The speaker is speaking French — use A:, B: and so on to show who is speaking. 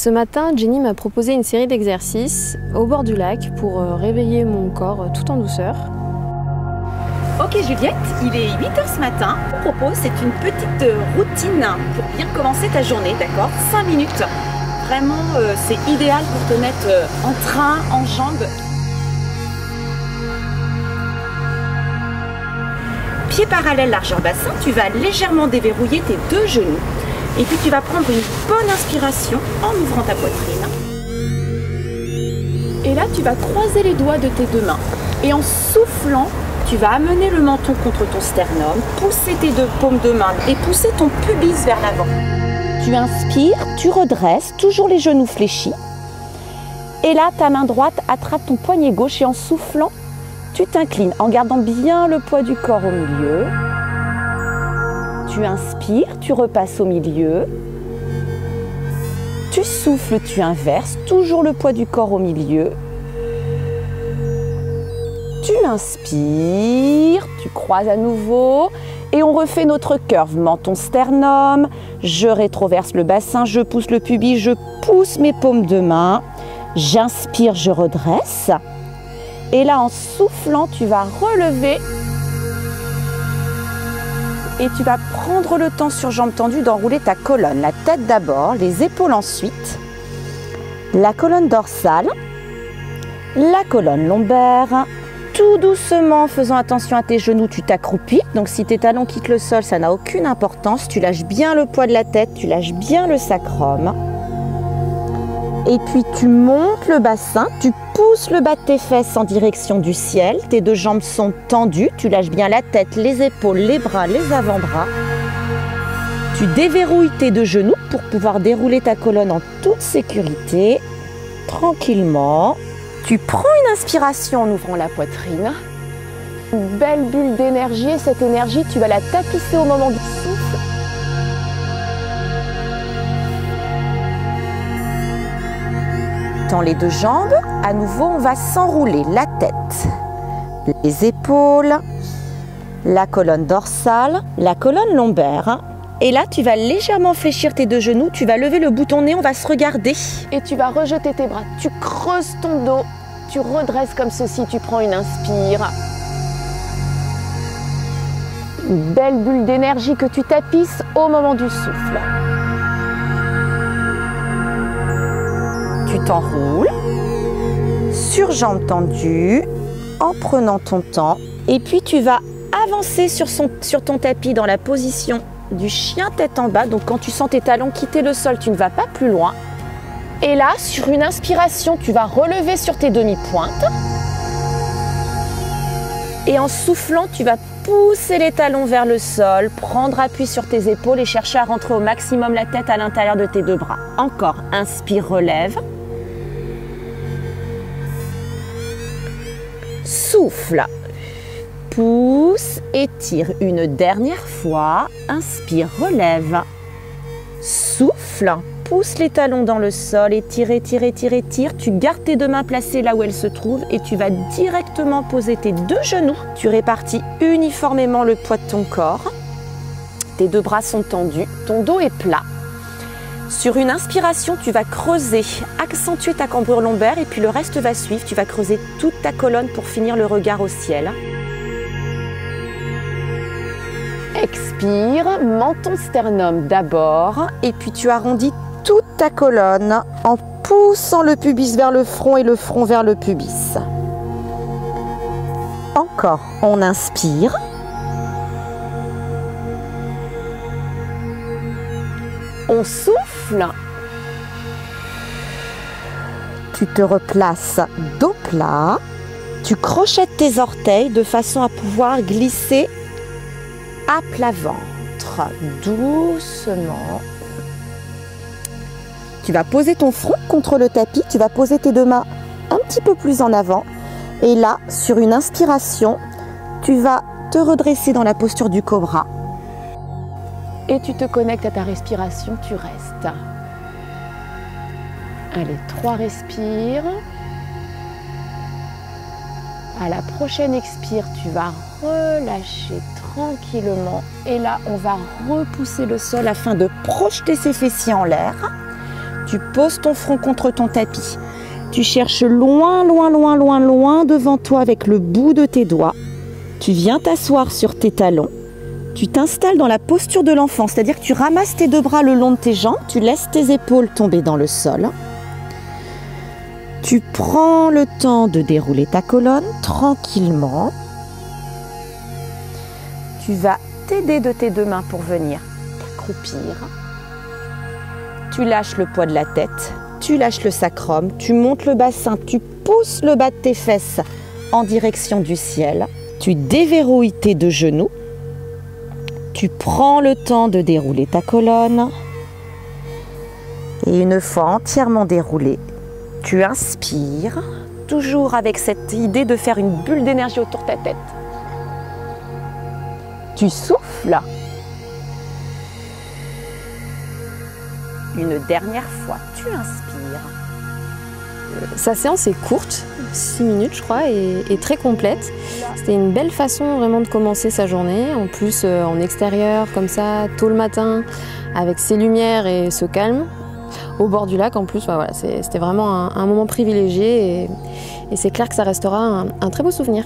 A: Ce matin, Jenny m'a proposé une série d'exercices au bord du lac pour réveiller mon corps tout en douceur.
B: Ok Juliette, il est 8h ce matin. Je te propose, c'est une petite routine pour bien commencer ta journée, d'accord? 5 minutes. Vraiment, c'est idéal pour te mettre en train, en jambes. Pieds parallèles, largeur bassin, tu vas légèrement déverrouiller tes deux genoux. Et puis tu vas prendre une bonne inspiration en ouvrant ta poitrine. Et là, tu vas croiser les doigts de tes deux mains. Et en soufflant, tu vas amener le menton contre ton sternum, pousser tes deux paumes de main et pousser ton pubis vers l'avant. Tu inspires, tu redresses, toujours les genoux fléchis. Et là, ta main droite attrape ton poignet gauche et en soufflant, tu t'inclines en gardant bien le poids du corps au milieu. Tu inspires, tu repasses au milieu. Tu souffles, tu inverses, toujours le poids du corps au milieu. Tu inspires, tu croises à nouveau et on refait notre curve. Menton sternum, je rétroverse le bassin, je pousse le pubis, je pousse mes paumes de main. J'inspire, je redresse. Et là, en soufflant, tu vas relever. Et tu vas prendre le temps sur jambes tendues d'enrouler ta colonne. La tête d'abord, les épaules ensuite. La colonne dorsale, la colonne lombaire. Tout doucement, en faisant attention à tes genoux, tu t'accroupis. Donc si tes talons quittent le sol, ça n'a aucune importance. Tu lâches bien le poids de la tête, tu lâches bien le sacrum. Et puis tu montes le bassin, tu pousses le bas de tes fesses en direction du ciel. Tes deux jambes sont tendues, tu lâches bien la tête, les épaules, les bras, les avant-bras. Tu déverrouilles tes deux genoux pour pouvoir dérouler ta colonne en toute sécurité, tranquillement. Tu prends une inspiration en ouvrant la poitrine. Une belle bulle d'énergie et cette énergie, tu vas la tapisser au moment du souffle. Tends les deux jambes. À nouveau, on va s'enrouler la tête, les épaules, la colonne dorsale, la colonne lombaire. Et là, tu vas légèrement fléchir tes deux genoux. Tu vas lever le bout de ton nez, on va se regarder. Et tu vas rejeter tes bras. Tu creuses ton dos. Tu redresses comme ceci. Tu prends une inspire. Une belle bulle d'énergie que tu tapisses au moment du souffle. Tu t'enroules sur jambes tendues en prenant ton temps et puis tu vas avancer sur ton tapis dans la position du chien tête en bas. Donc quand tu sens tes talons quitter le sol, tu ne vas pas plus loin. Et là, sur une inspiration, tu vas relever sur tes demi-pointes. Et en soufflant, tu vas pousser les talons vers le sol, prendre appui sur tes épaules et chercher à rentrer au maximum la tête à l'intérieur de tes deux bras. Encore, inspire, relève. Souffle, pousse, étire une dernière fois, inspire, relève, souffle, pousse les talons dans le sol, étire, étire, étire, étire, tu gardes tes deux mains placées là où elles se trouvent et tu vas directement poser tes deux genoux, tu répartis uniformément le poids de ton corps, tes deux bras sont tendus, ton dos est plat. Sur une inspiration, tu vas creuser, accentuer ta cambrure lombaire et puis le reste va suivre. Tu vas creuser toute ta colonne pour finir le regard au ciel. Expire, menton sternum d'abord et puis tu arrondis toute ta colonne en poussant le pubis vers le front et le front vers le pubis. Encore, on inspire. On souffle. Tu te replaces dos plat. Tu crochettes tes orteils de façon à pouvoir glisser à plat ventre. Doucement. Tu vas poser ton front contre le tapis. Tu vas poser tes deux mains un petit peu plus en avant. Et là, sur une inspiration, tu vas te redresser dans la posture du cobra. Et tu te connectes à ta respiration, tu restes. Allez, 3 respires. À la prochaine expire, tu vas relâcher tranquillement. Et là, on va repousser le sol afin de projeter ses fessiers en l'air. Tu poses ton front contre ton tapis. Tu cherches loin, loin, loin, loin, loin devant toi avec le bout de tes doigts. Tu viens t'asseoir sur tes talons. Tu t'installes dans la posture de l'enfant, c'est-à-dire que tu ramasses tes deux bras le long de tes jambes, tu laisses tes épaules tomber dans le sol. Tu prends le temps de dérouler ta colonne tranquillement. Tu vas t'aider de tes deux mains pour venir t'accroupir. Tu lâches le poids de la tête, tu lâches le sacrum, tu montes le bassin, tu pousses le bas de tes fesses en direction du ciel. Tu déverrouilles tes deux genoux. Tu prends le temps de dérouler ta colonne. Et une fois entièrement déroulée, tu inspires, toujours avec cette idée de faire une bulle d'énergie autour de ta tête. Tu souffles. Une dernière fois, tu inspires.
A: Sa séance est courte, 6 minutes je crois, et très complète. C'était une belle façon vraiment de commencer sa journée. En plus en extérieur, comme ça, tôt le matin, avec ses lumières et ce calme. Au bord du lac en plus, voilà, c'était vraiment un moment privilégié et c'est clair que ça restera un très beau souvenir.